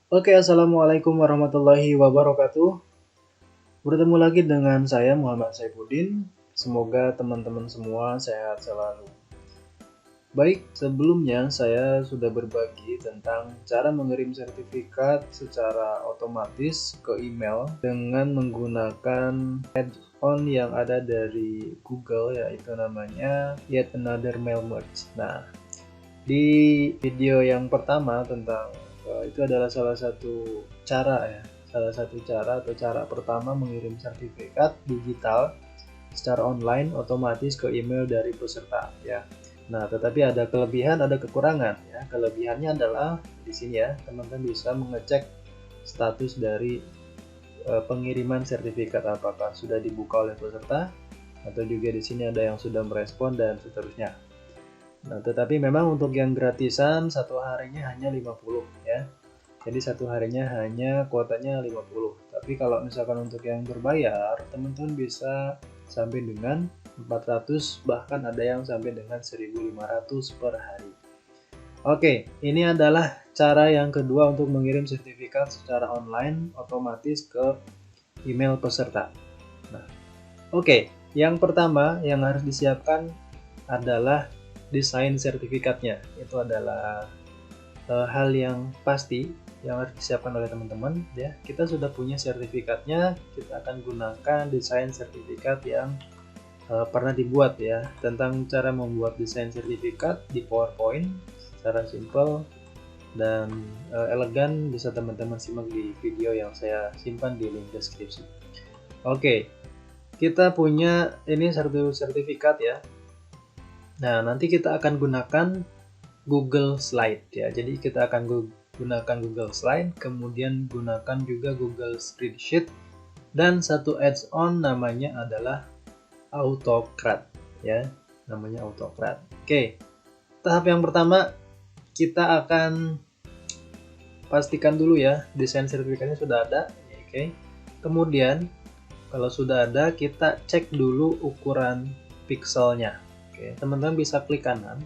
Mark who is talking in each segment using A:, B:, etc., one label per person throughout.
A: Oke, assalamualaikum warahmatullahi wabarakatuh. Bertemu lagi dengan saya Muhammad Saifuddin. Semoga teman-teman semua sehat selalu. Baik, sebelumnya saya sudah berbagi tentang cara mengirim sertifikat secara otomatis ke email dengan menggunakan add-on yang ada dari Google, yaitu namanya Yet Another Mail Merge. Nah, di video yang pertama tentang itu adalah salah satu cara atau cara pertama mengirim sertifikat digital secara online otomatis ke email dari peserta ya. Nah, tetapi ada kelebihan, ada kekurangan ya. Kelebihannya adalah di sini ya, teman-teman bisa mengecek status dari pengiriman sertifikat apakah sudah dibuka oleh peserta atau juga di sini ada yang sudah merespon dan seterusnya. Nah, tetapi memang untuk yang gratisan satu harinya hanya 50 ya. Jadi satu harinya hanya kuotanya 50. Tapi kalau misalkan untuk yang berbayar, teman-teman bisa sampai dengan 400, bahkan ada yang sampai dengan 1.500 per hari. Oke, ini adalah cara yang kedua untuk mengirim sertifikat secara online otomatis ke email peserta. Nah, oke, yang pertama yang harus disiapkan adalah desain sertifikatnya. Itu adalah hal yang pasti yang harus disiapkan oleh teman-teman ya. Kita sudah punya sertifikatnya, kita akan gunakan desain sertifikat yang pernah dibuat ya. Tentang cara membuat desain sertifikat di PowerPoint secara simple dan elegan bisa teman-teman simak di video yang saya simpan di link deskripsi. Oke, kita punya ini satu sertifikat ya. Nah, nanti kita akan gunakan Google Slide ya. Jadi kita akan gunakan Google Slide, kemudian gunakan juga Google Spreadsheet, dan satu add-on namanya adalah Autocrat ya. Namanya Autocrat. Oke. Tahap yang pertama kita akan pastikan dulu ya desain sertifikatnya sudah ada. Oke. Kemudian kalau sudah ada kita cek dulu ukuran pixelnya. Oke, teman-teman bisa klik kanan,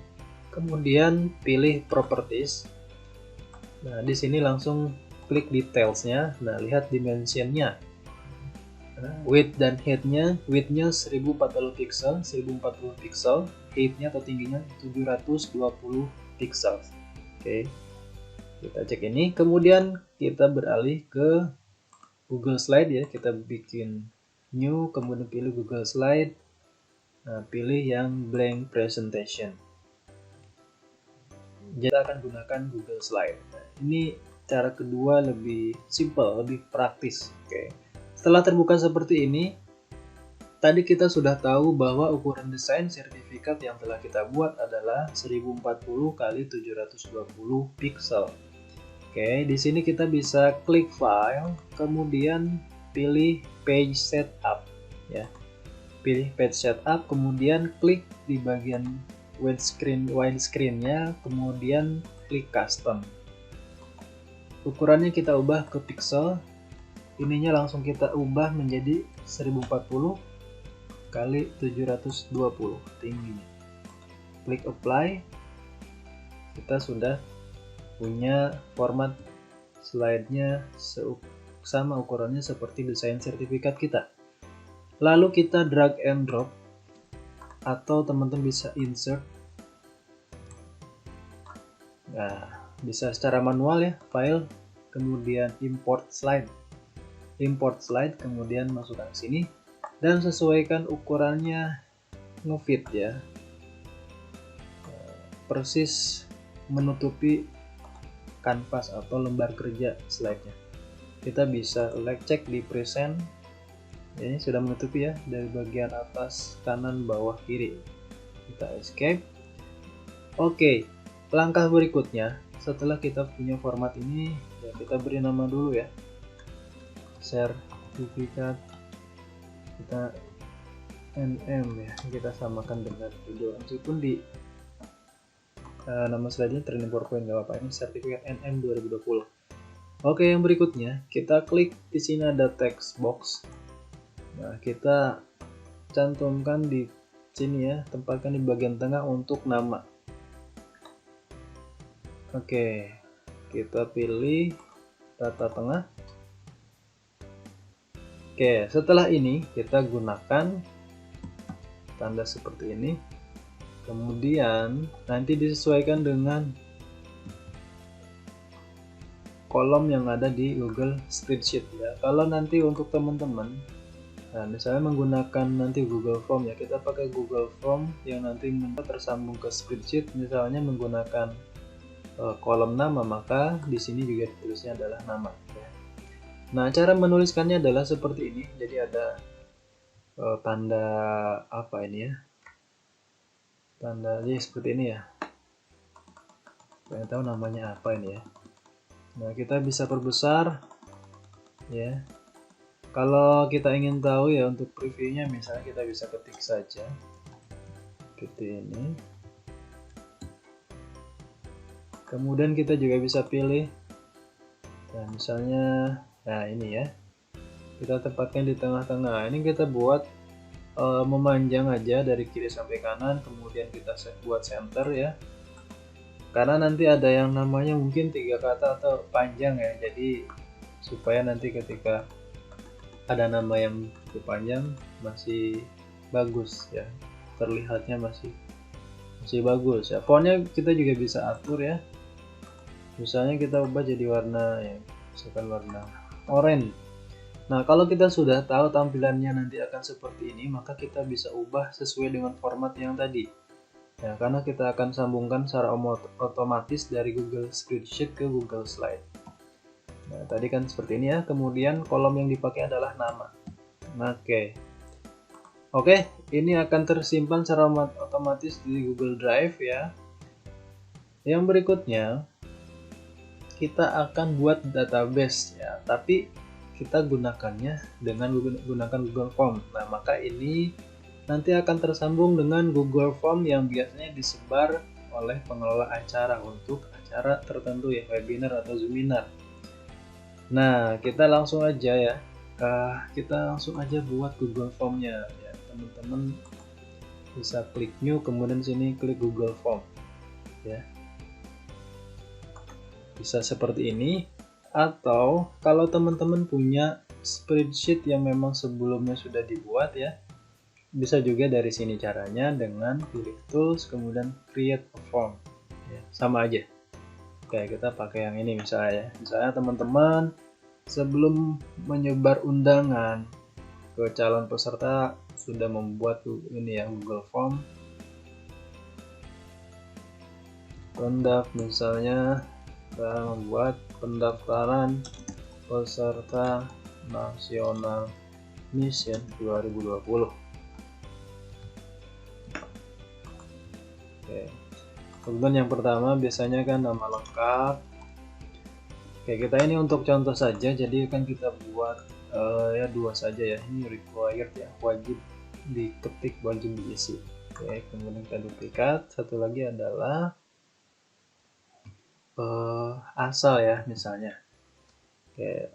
A: kemudian pilih properties. Nah, di sini langsung klik detailsnya. Nah, lihat dimensionnya. Nah, width dan height-nya, width-nya 1040 pixel, 1040 pixel, height-nya atau tingginya 720 pixel. Oke. Kita cek ini, kemudian kita beralih ke Google Slide ya. Kita bikin new, kemudian pilih Google Slide. Nah, pilih yang blank presentation. Kita akan gunakan Google Slide. Nah, ini cara kedua lebih simple, lebih praktis. Oke. Setelah terbuka seperti ini, tadi kita sudah tahu bahwa ukuran desain sertifikat yang telah kita buat adalah 1040 x 720 pixel. Oke, di sini kita bisa klik file, kemudian pilih page setup ya. Pilih page setup, kemudian klik di bagian widescreen-nya, kemudian klik custom. Ukurannya kita ubah ke pixel, ininya langsung kita ubah menjadi 1040 x 720 tingginya. Klik apply, kita sudah punya format slide-nya sama ukurannya seperti desain sertifikat kita. Lalu kita drag and drop, atau teman-teman bisa insert. Nah, bisa secara manual ya, file, kemudian import slide, kemudian masukkan ke sini dan sesuaikan ukurannya, ngefit ya, persis menutupi kanvas atau lembar kerja slide-nya. Kita bisa cek di present. Ini sudah menutupi ya dari bagian atas, kanan, bawah, kiri. Kita escape. Oke, langkah berikutnya setelah kita punya format ini ya, kita beri nama dulu ya, sertifikat kita NM ya, kita samakan dengan judul meskipun di nama slide-nya training PowerPoint gak apa-apa, ini sertifikat NM 2020. Oke, yang berikutnya kita klik di sini ada text box. Nah, kita cantumkan di sini ya, tempatkan di bagian tengah untuk nama. Oke, kita pilih rata tengah. Oke, setelah ini kita gunakan tanda seperti ini. Kemudian nanti disesuaikan dengan kolom yang ada di Google Spreadsheet ya. Kalau nanti untuk teman-teman, nah misalnya menggunakan nanti Google Form ya, kita pakai Google Form yang nanti tersambung ke Spreadsheet, misalnya menggunakan kolom nama, maka di sini juga ditulisnya adalah nama ya. Nah, cara menuliskannya adalah seperti ini. Jadi ada tanda apa ini ya? Tanda seperti ini ya. Pengen tahu namanya apa ini ya. Nah, kita bisa perbesar ya. Kalau kita ingin tahu ya untuk previewnya, misalnya kita bisa ketik saja seperti ini. Kemudian kita juga bisa pilih, nah misalnya, nah ini ya, kita tempatkan di tengah-tengah. Ini kita buat memanjang aja dari kiri sampai kanan, kemudian kita buat center ya. Karena nanti ada yang namanya mungkin 3 kata atau panjang ya, jadi supaya nanti ketika ada nama yang cukup panjang masih bagus ya, terlihatnya masih bagus ya. Fontnya kita juga bisa atur ya. Misalnya kita ubah jadi warna ya, misalkan warna oranye. Nah, kalau kita sudah tahu tampilannya nanti akan seperti ini, maka kita bisa ubah sesuai dengan format yang tadi. Ya, karena kita akan sambungkan secara otomatis dari Google Spreadsheet ke Google Slide. Nah, tadi kan seperti ini ya. Kemudian kolom yang dipakai adalah nama. Oke, ini akan tersimpan secara otomatis di Google Drive ya. Yang berikutnya, kita akan buat database ya, tapi kita gunakannya dengan gunakan Google Form. Nah, maka ini nanti akan tersambung dengan Google Form yang biasanya disebar oleh pengelola acara untuk acara tertentu ya, webinar atau seminar. Nah, kita langsung aja ya, kita langsung aja buat Google Form-nya ya. Teman-teman bisa klik new, kemudian sini klik Google Form ya. Bisa seperti ini, atau kalau teman-teman punya spreadsheet yang memang sebelumnya sudah dibuat ya, bisa juga dari sini caranya dengan pilih tools kemudian create a form ya, sama aja kayak kita pakai yang ini misalnya teman-teman sebelum menyebar undangan ke calon peserta sudah membuat ini ya Google Form misalnya kita membuat pendaftaran peserta nasional mission 2020. Oke. Kemudian yang pertama biasanya kan nama lengkap. Oke, kita ini untuk contoh saja, jadi kan kita buat ya 2 saja ya. Ini required ya, wajib diketik, wajib diisi. Oke, kemudian kita duplikat. Satu lagi adalah asal ya misalnya. Oke.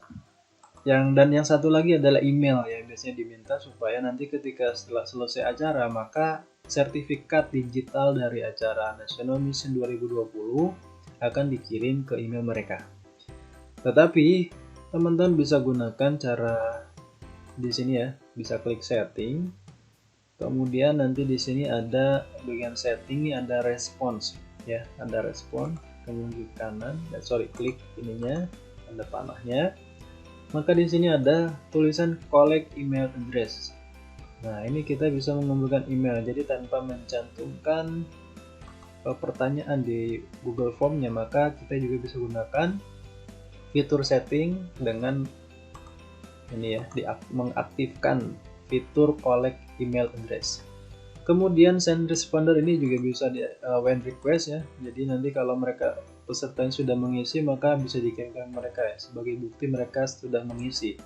A: Yang satu lagi adalah email ya, biasanya diminta supaya nanti ketika setelah selesai acara maka sertifikat digital dari acara National Mission 2020 akan dikirim ke email mereka. Tetapi teman-teman bisa gunakan cara di sini ya, bisa klik setting. Kemudian nanti di sini ada bagian setting, ada response ya, ada respon. Kemudian klik kanan, klik ininya, tanda panahnya. Maka di sini ada tulisan collect email address. Nah, ini kita bisa mengumpulkan email. Jadi tanpa mencantumkan pertanyaan di Google Form-nya, maka kita juga bisa gunakan fitur setting dengan ini ya, mengaktifkan fitur collect email address. Kemudian send responder ini juga bisa di when request ya. Jadi nanti kalau mereka peserta yang sudah mengisi maka bisa dikirimkan mereka ya, sebagai bukti mereka sudah mengisi.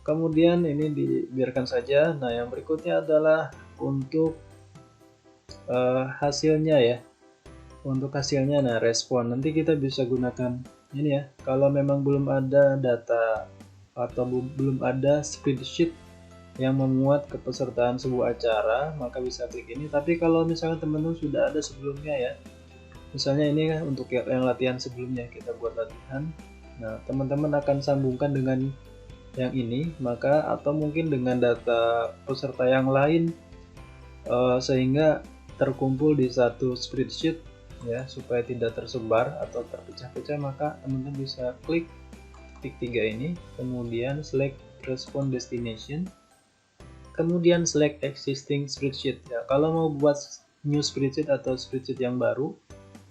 A: Kemudian ini dibiarkan saja. Nah, yang berikutnya adalah untuk hasilnya ya. Untuk hasilnya, nah respon nanti kita bisa gunakan ini ya. Kalau memang belum ada data atau belum ada spreadsheet yang memuat kepesertaan sebuah acara, maka bisa klik ini. Tapi kalau misalnya teman-teman sudah ada sebelumnya ya, misalnya ini untuk yang latihan sebelumnya, kita buat latihan Nah, teman-teman akan sambungkan dengan yang ini, maka atau mungkin dengan data peserta yang lain, sehingga terkumpul di satu spreadsheet ya, supaya tidak tersebar atau terpecah-pecah. Maka teman-teman bisa klik titik 3 ini, kemudian select respond destination, kemudian select existing spreadsheet ya. Kalau mau buat new spreadsheet atau spreadsheet yang baru,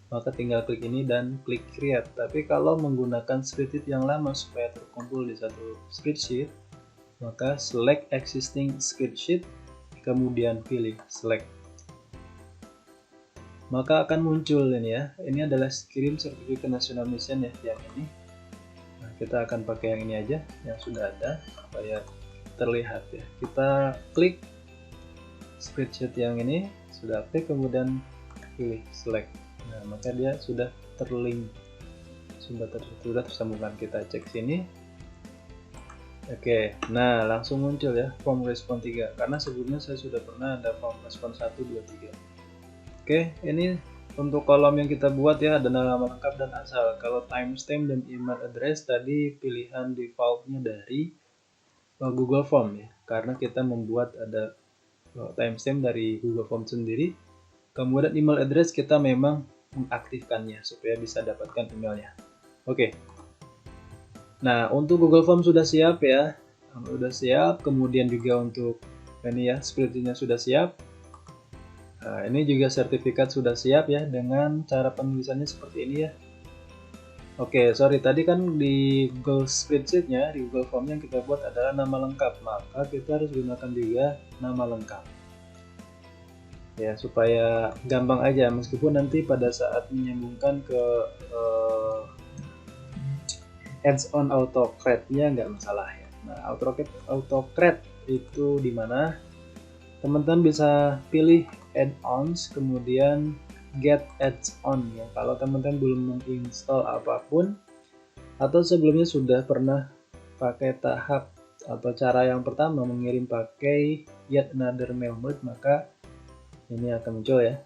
A: maka tinggal klik ini dan klik create. Tapi kalau menggunakan spreadsheet yang lama supaya terkumpul di satu spreadsheet, maka select existing spreadsheet, kemudian pilih select. Maka akan muncul ini ya, ini adalah kirim sertifikat nasional mission ya, yang ini. Nah, kita akan pakai yang ini aja, yang sudah ada supaya terlihat ya. Kita klik spreadsheet yang ini, sudah klik, kemudian pilih select. Nah, maka dia sudah terlink, sudah tersambungkan. Kita cek sini. Oke, nah langsung muncul ya form respon 3, karena sebelumnya saya sudah pernah ada form respon 1, 2, 3. Oke, ini untuk kolom yang kita buat ya, ada nama lengkap dan asal. Kalau timestamp dan email address tadi pilihan defaultnya dari Google Form ya, karena kita membuat ada timestamp dari Google Form sendiri. Kemudian email address kita memang mengaktifkannya supaya bisa dapatkan emailnya. Oke. Nah, untuk Google Form sudah siap ya. Sudah siap, kemudian juga untuk ini ya, spreadsheet-nya sudah siap. Nah, ini juga sertifikat sudah siap ya, dengan cara penulisannya seperti ini ya. Oke, sorry, tadi kan di Google Spreadsheet-nya, di Google Form yang kita buat adalah nama lengkap, maka kita harus gunakan juga nama lengkap. Ya, supaya gampang aja, meskipun nanti pada saat menyambungkan ke add-on AutoCred-nya nggak masalah ya. Nah, AutoCred itu di mana? Teman-teman bisa pilih add-ons, kemudian get add-on ya. Kalau teman-teman belum menginstall apapun atau sebelumnya sudah pernah pakai tahap atau cara yang pertama mengirim pakai yet another mail mode, maka ini akan muncul ya.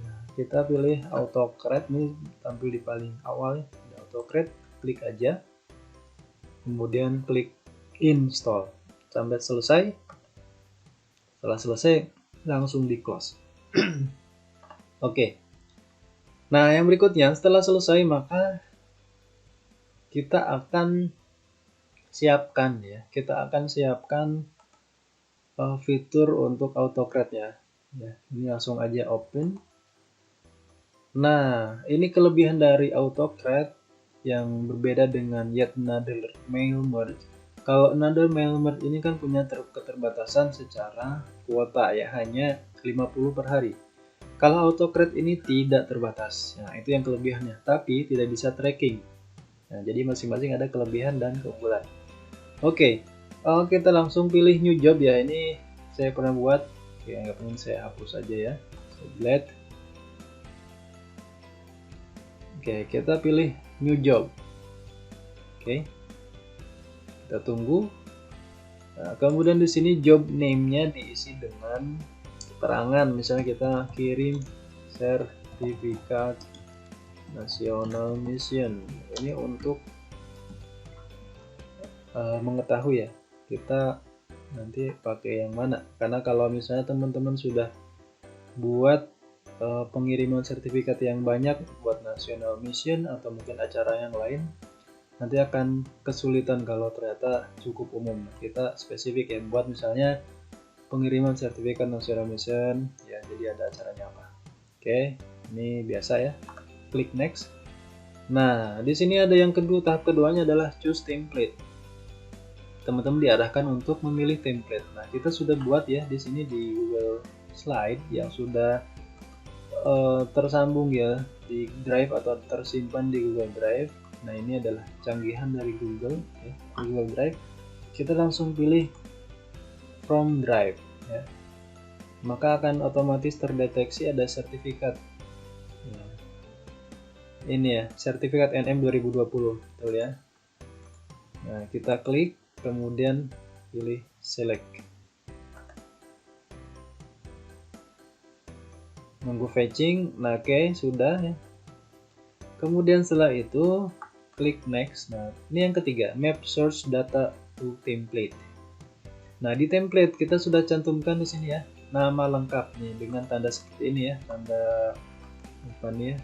A: Nah, kita pilih AutoCred, ini tampil di paling awal ya, AutoCred, klik aja, kemudian klik install sampai selesai. Setelah selesai langsung di close. Oke. Nah, yang berikutnya setelah selesai maka kita akan siapkan ya. Kita akan siapkan fitur untuk AutoCred ya. Ya, ini langsung aja open. Nah, ini kelebihan dari AutoCred yang berbeda dengan yet another mail merge. Kalau another mail merge ini kan punya keterbatasan secara kuota ya, hanya 50 per hari. Kalau AutoCred ini tidak terbatas. Nah, itu yang kelebihannya, tapi tidak bisa tracking. Nah, jadi masing-masing ada kelebihan dan keunggulan. Oke, kita langsung pilih new job ya. Ini saya pernah buat. Oke, nggak penting, saya hapus aja ya. Saya delete. Oke, kita pilih new job. Oke, kita tunggu. Nah, kemudian di sini job name-nya diisi dengan keterangan. Misalnya kita kirim sertifikat nasional mission. Ini untuk mengetahui ya, kita nanti pakai yang mana. Karena kalau misalnya teman-teman sudah buat pengiriman sertifikat yang banyak buat national mission atau mungkin acara yang lain, nanti akan kesulitan kalau ternyata cukup umum. Kita spesifik ya, buat misalnya pengiriman sertifikat national mission ya, jadi ada acaranya apa. Oke, ini biasa ya. Klik next. Nah, di sini ada yang kedua, tahap keduanya adalah choose template. Teman-teman diarahkan untuk memilih template. Nah, kita sudah buat ya di sini di Google Slide yang sudah tersambung ya di Drive atau tersimpan di Google Drive. Nah, ini adalah canggihan dari Google ya, Google Drive. Kita langsung pilih from Drive ya. Maka akan otomatis terdeteksi ada sertifikat. Nah, ini ya, sertifikat NM 2020, betul ya. Nah, kita klik, kemudian pilih select. Nunggu fetching. Nah, oke, sudah ya. Kemudian setelah itu klik next. Nah, ini yang ketiga, map source data to template. Nah, di template kita sudah cantumkan di sini ya, nama lengkap nih dengan tanda seperti ini ya, tanda apa nih ya,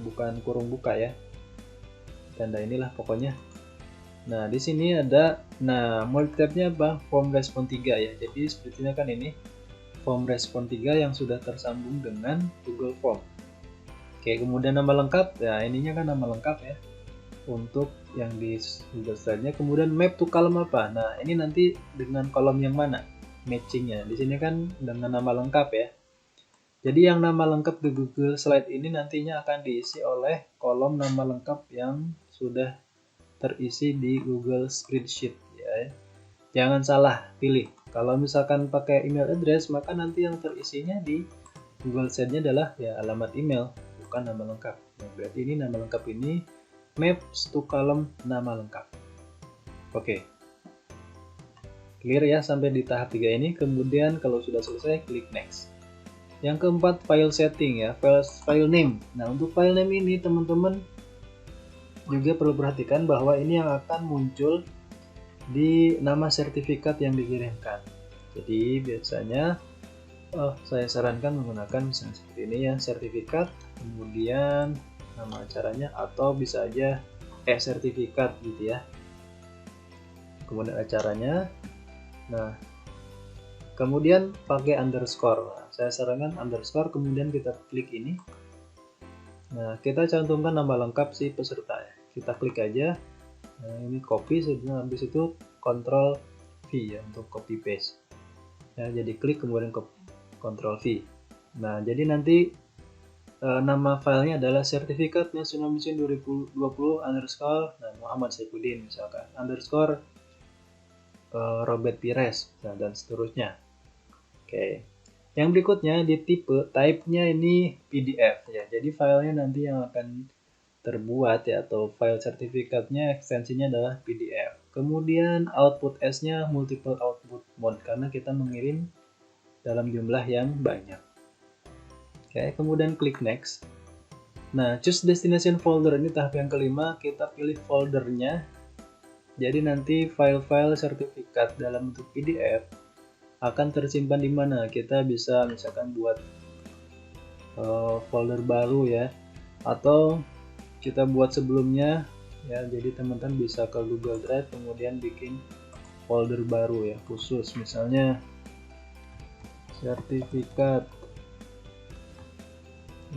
A: bukan kurung buka ya, tanda inilah pokoknya. Nah, di sini ada, nah multi tabnya apa? Form respon 3 ya. Jadi sepertinya kan ini form respon 3 yang sudah tersambung dengan Google Form. Oke, kemudian nama lengkap, ya ininya kan nama lengkap ya untuk yang di Google Slide-nya. Kemudian map to column apa? Nah, ini nanti dengan kolom yang mana matchingnya. Di sini kan dengan nama lengkap ya. Jadi yang nama lengkap di Google Slide ini nantinya akan diisi oleh kolom nama lengkap yang sudah terisi di Google Spreadsheet ya. Jangan salah pilih. Kalau misalkan pakai email address, maka nanti yang terisinya di Google Sheet-nya adalah ya alamat email, bukan nama lengkap. Nah, berarti ini nama lengkap ini maps to column nama lengkap. Oke. Clear ya sampai di tahap 3 ini. Kemudian kalau sudah selesai, klik next. Yang keempat, file setting ya, file name. Nah, untuk file name ini teman-teman juga perlu perhatikan bahwa ini yang akan muncul di nama sertifikat yang dikirimkan. Jadi biasanya saya sarankan menggunakan misalnya seperti ini ya, sertifikat, kemudian nama acaranya, atau bisa aja sertifikat gitu ya, kemudian acaranya. Nah, kemudian pakai underscore. Nah, saya sarankan underscore, kemudian kita klik ini. Nah, kita cantumkan nama lengkap si peserta ya. Kita klik aja. Nah, ini copy, habis itu Ctrl V ya untuk copy paste. Ya, jadi klik kemudian Ctrl V. Nah, jadi nanti nama filenya adalah sertifikat nasional mesin 2020 underscore Muhammad Saifuddin misalkan underscore Robert Pires dan seterusnya. Oke. Yang berikutnya di type-nya ini PDF ya. Jadi filenya nanti yang akan terbuat ya, atau file sertifikatnya ekstensinya adalah PDF. Kemudian output S-nya multiple output mode karena kita mengirim dalam jumlah yang banyak. Oke, kemudian klik next. Nah, choose destination folder ini tahap yang kelima, kita pilih foldernya. Jadi nanti file-file sertifikat dalam bentuk PDF akan tersimpan di mana. Kita bisa misalkan buat folder baru ya, atau kita buat sebelumnya ya. Jadi teman-teman bisa ke Google Drive kemudian bikin folder baru ya khusus, misalnya sertifikat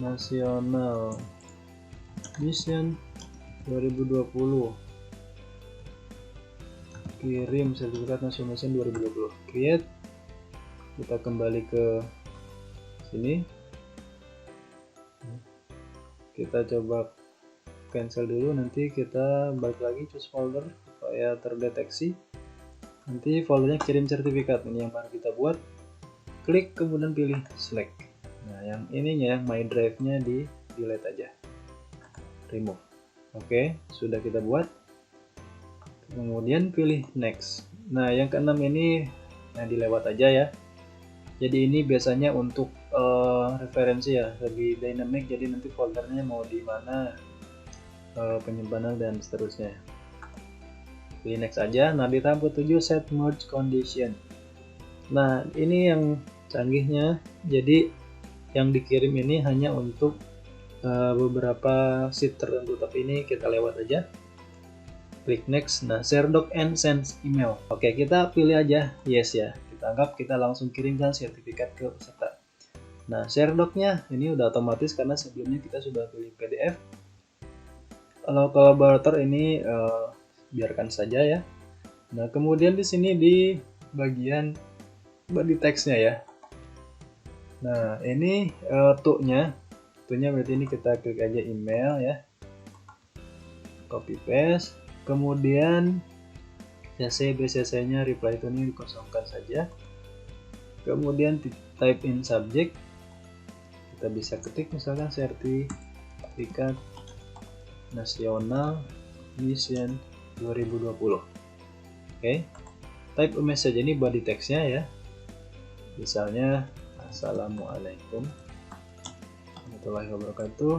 A: nasional mission 2020, kirim sertifikat nasional mission 2020, create. Kita kembali ke sini, kita coba cancel dulu, nanti kita balik lagi choose folder supaya terdeteksi. Nanti foldernya kirim sertifikat ini yang baru kita buat, klik kemudian pilih select. Nah, yang ininya my drive nya di delete aja, remove. Oke, sudah kita buat, kemudian pilih next. Nah, yang keenam ini dilewat aja ya. Jadi ini biasanya untuk referensi ya, lebih dynamic, jadi nanti foldernya mau di mana, penyimpanan dan seterusnya. Pilih next aja. Nah, di tahap ke-7 set merge condition. Nah, ini yang canggihnya, jadi yang dikirim ini hanya untuk beberapa sheet tertentu, tapi ini kita lewat aja. Klik next. Nah, share doc and send email. Oke, kita pilih aja yes ya. Kita anggap kita langsung kirimkan sertifikat ke peserta. Nah, share doc-nya ini udah otomatis karena sebelumnya kita sudah pilih PDF. Kalau kolaborator ini biarkan saja ya. Nah, kemudian di sini di bagian body text-nya ya. Nah, ini to-nya berarti ini kita klik aja email ya. Copy paste. Kemudian CC BCC-nya reply to ini dikosongkan saja. Kemudian type in subject. Kita bisa ketik misalkan sertifikat nasional mission 2020. Oke. Type a message, ini body text-nya ya. Misalnya Assalamualaikum warahmatullahi wabarakatuh.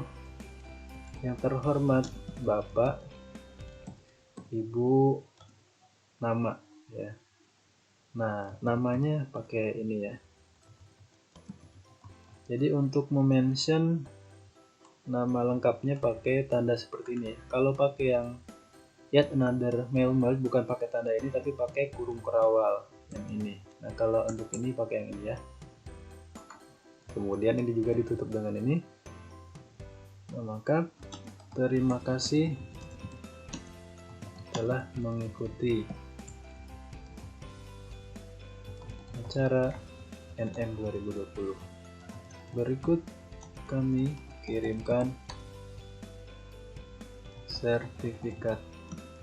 A: Yang terhormat Bapak ibu nama ya. Nah, namanya pakai ini ya. Jadi untuk mention nama lengkapnya pakai tanda seperti ini. Kalau pakai yang yet another mail merge bukan pakai tanda ini tapi pakai kurung kerawal yang ini. Nah, kalau untuk ini pakai yang ini ya. Kemudian ini juga ditutup dengan ini. Nah, maka terima kasih telah mengikuti acara NM 2020. Berikut kami kirimkan sertifikat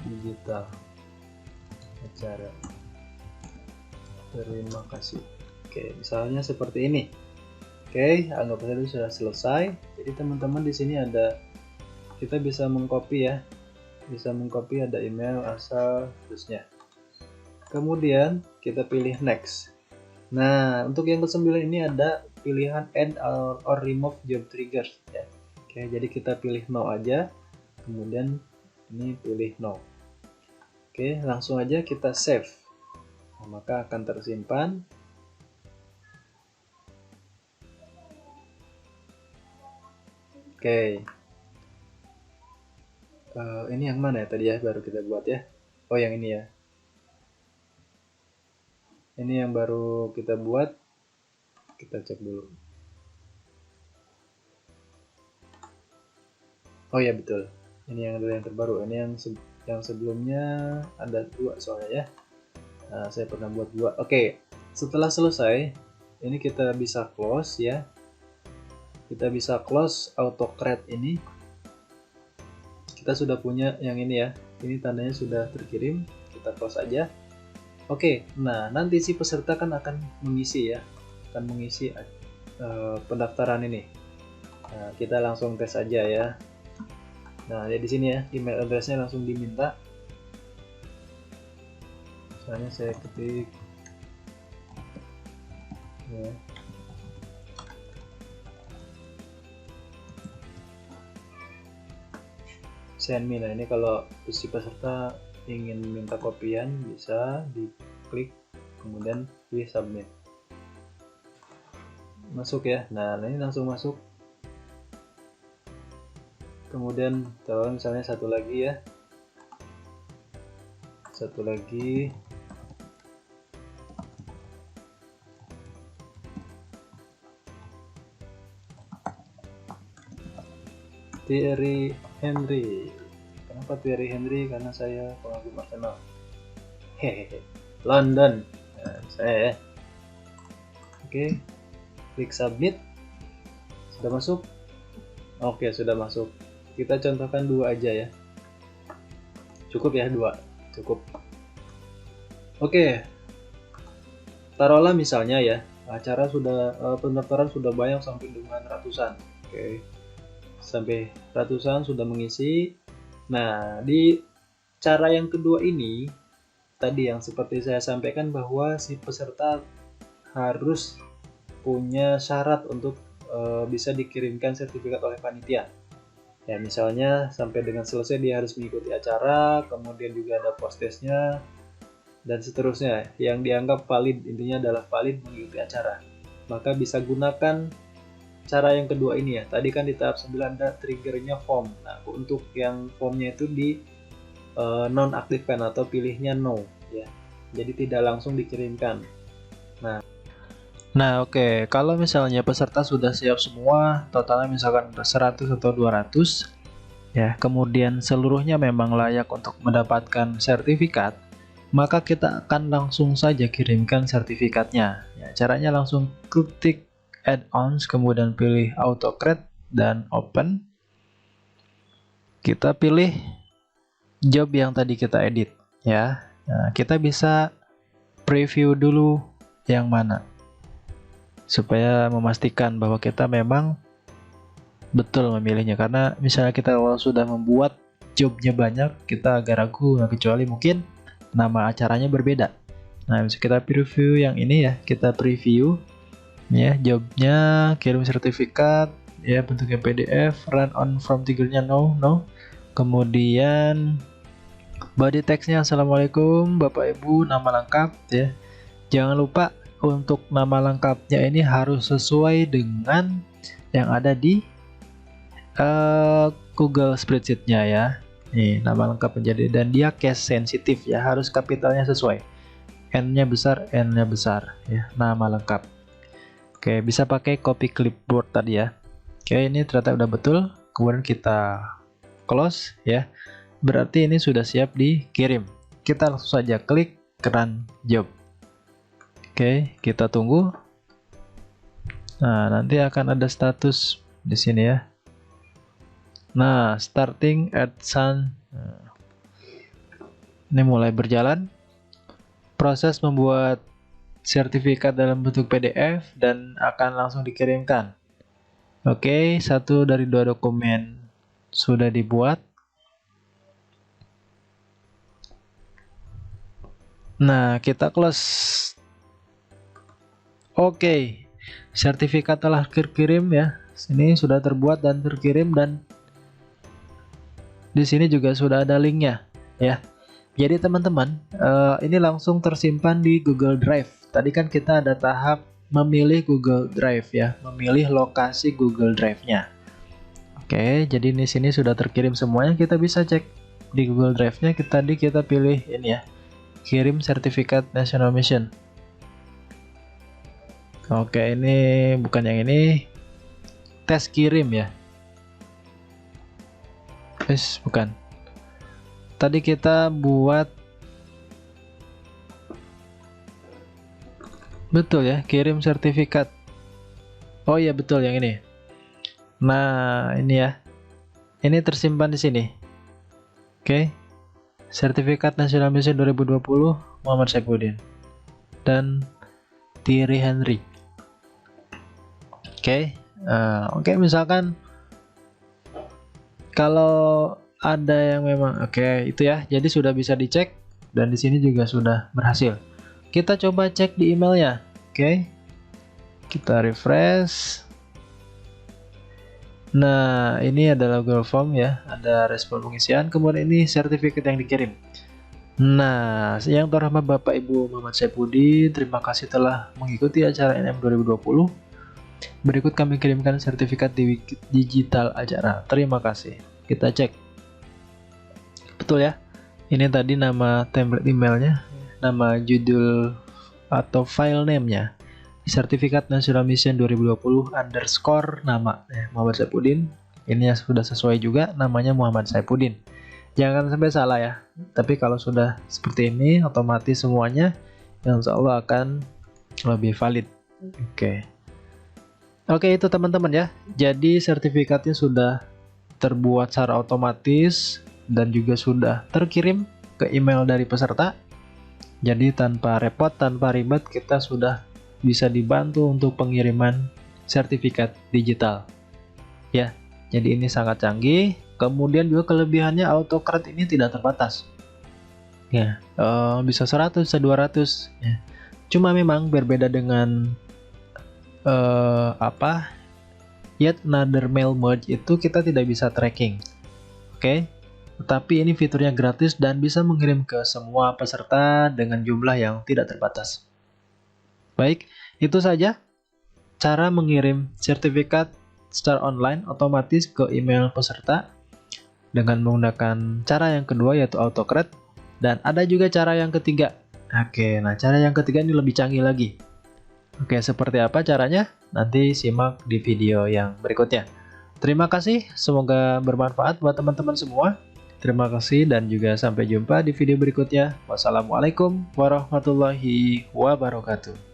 A: digital acara. Terima kasih. Oke, misalnya seperti ini. Oke, anggap saja itu sudah selesai. Jadi teman-teman di sini ada, kita bisa mengcopy ya. Bisa mengcopy, ada email, asal, terusnya. Kemudian kita pilih next. Nah, untuk yang ke-9 ini ada pilihan add or remove job triggers ya. Oke, jadi kita pilih no aja. Kemudian ini pilih no. Oke, langsung aja kita save. Nah, maka akan tersimpan. Oke. Ini yang mana ya tadi ya baru kita buat ya? Oh, yang ini ya. Ini yang baru kita buat. Kita cek dulu. Oh ya, betul. Ini yang terbaru. Ini yang sebelumnya ada 2 soalnya ya. Nah, saya pernah buat 2. Oke. Setelah selesai, ini kita bisa close ya. Kita bisa close AutoCreate ini. Kita sudah punya yang ini ya. Ini tandanya sudah terkirim. Kita close aja. Oke, nah nanti si peserta kan akan mengisi ya. Akan mengisi pendaftaran ini. Nah, kita langsung tes aja ya. Nah, ya di sini ya, email address-nya langsung diminta. Misalnya saya ketik ya. Send me. Nah, ini kalau si peserta ingin minta kopian bisa diklik kemudian pilih submit. Masuk ya. Nah, ini langsung masuk. Kemudian kalau misalnya satu lagi ya. Satu lagi. Thierry Henry. Kenapa Thierry Henry? Karena saya pengagum Arsenal. Hehehe. London. Nah, saya ya. Oke. Klik submit. Sudah masuk? Oke, sudah masuk. Kita contohkan 2 aja ya. Cukup ya 2. Cukup. Oke. Taruhlah misalnya ya, acara sudah pendaftaran sudah banyak sampai dengan ratusan. Oke. Sampai ratusan sudah mengisi. Nah, di cara yang kedua ini tadi yang seperti saya sampaikan bahwa si peserta harus punya syarat untuk bisa dikirimkan sertifikat oleh panitia. Ya, misalnya sampai dengan selesai dia harus mengikuti acara, kemudian juga ada post testnya dan seterusnya yang dianggap valid, intinya adalah valid mengikuti acara. Maka bisa gunakan cara yang kedua ini ya. Tadi kan di tahap 9 ada triggernya form. Nah, untuk yang formnya itu di nonaktifkan atau pilihnya no ya. Jadi tidak langsung dikirimkan. Nah, oke. Kalau misalnya peserta sudah siap semua, totalnya misalkan 100 atau 200 ya, kemudian seluruhnya memang layak untuk mendapatkan sertifikat, maka kita akan langsung saja kirimkan sertifikatnya. Ya, caranya langsung klik add-ons, kemudian pilih AutoCreate dan open. Kita pilih job yang tadi kita edit ya. Nah, kita bisa preview dulu yang mana supaya memastikan bahwa kita memang betul memilihnya, karena misalnya kita kalau sudah membuat jobnya banyak kita agak ragu, nah, kecuali mungkin nama acaranya berbeda. Nah, bisa kita preview yang ini ya, kita preview ya jobnya, kirim sertifikat ya, bentuknya PDF, run on from triggernya no. Kemudian Body text-nya Assalamualaikum Bapak Ibu, nama lengkap ya. Jangan lupa untuk nama lengkapnya ini harus sesuai dengan yang ada di Google Spreadsheet-nya ya. Nih, nama lengkap menjadi, dan dia case sensitif ya, harus kapitalnya sesuai. N-nya besar, N-nya besar ya, nama lengkap. Oke, bisa pakai copy clipboard tadi ya. Oke, ini ternyata udah betul. Kemudian kita close ya. Berarti ini sudah siap dikirim. Kita langsung saja klik run job. Oke, kita tunggu. Nah, nanti akan ada status di sini ya. Nah, starting at sun. Ini mulai berjalan. Proses membuat sertifikat dalam bentuk PDF dan akan langsung dikirimkan. Oke, 1 dari 2 dokumen sudah dibuat. Nah, kita close. Oke, sertifikat telah terkirim ya. Ini sudah terbuat dan terkirim, dan di sini juga sudah ada linknya ya. Jadi teman-teman, ini langsung tersimpan di Google Drive. Tadi kan kita ada tahap memilih Google Drive ya, memilih lokasi Google Drive-nya. Oke, jadi di sini sudah terkirim semuanya. Kita bisa cek di Google Drive-nya. Kita pilih ini ya, kirim sertifikat National Mission. Oke, ini bukan yang ini, tes kirim ya. Bukan. Tadi kita buat betul ya, kirim sertifikat. Oh iya betul yang ini. Nah, ini ya. Ini tersimpan di sini. Oke. Sertifikat National Mission 2020 Muhammad Saifuddin dan Thierry Henry. Oke. Oke, misalkan kalau ada yang memang itu ya, jadi sudah bisa dicek, dan di sini juga sudah berhasil. Kita coba cek di emailnya. Oke, kita refresh. Nah, ini adalah Google Form ya, ada respon pengisian, kemudian ini sertifikat yang dikirim. Nah, yang terhormat Bapak Ibu Muhammad Saifuddin, terima kasih telah mengikuti acara NM 2020. Berikut kami kirimkan sertifikat digital acara. Terima kasih. Kita cek. Betul ya, ini tadi nama template emailnya, nama judul atau file name-nya, sertifikat National Mission 2020 underscore nama Muhammad Saifuddin. Ini sudah sesuai juga, namanya Muhammad Saifuddin. Jangan sampai salah ya. Tapi kalau sudah seperti ini, otomatis semuanya insya Allah akan lebih valid. Oke, itu teman-teman ya. Jadi sertifikatnya sudah terbuat secara otomatis dan juga sudah terkirim ke email dari peserta. Jadi tanpa repot, tanpa ribet, kita sudah bisa dibantu untuk pengiriman sertifikat digital ya. Jadi ini sangat canggih. Kemudian juga kelebihannya, AutoCAD ini tidak terbatas ya, bisa 100, bisa 200 ya. Cuma memang berbeda dengan yet another mail merge, itu kita tidak bisa tracking. Tetapi ini fiturnya gratis dan bisa mengirim ke semua peserta dengan jumlah yang tidak terbatas. Baik, itu saja cara mengirim sertifikat secara online otomatis ke email peserta dengan menggunakan cara yang kedua, yaitu AutoCAD. Dan ada juga cara yang ketiga. Nah cara yang ketiga ini lebih canggih lagi. Seperti apa caranya? Nanti simak di video yang berikutnya. Terima kasih, semoga bermanfaat buat teman-teman semua. Terima kasih dan juga sampai jumpa di video berikutnya. Wassalamualaikum warahmatullahi wabarakatuh.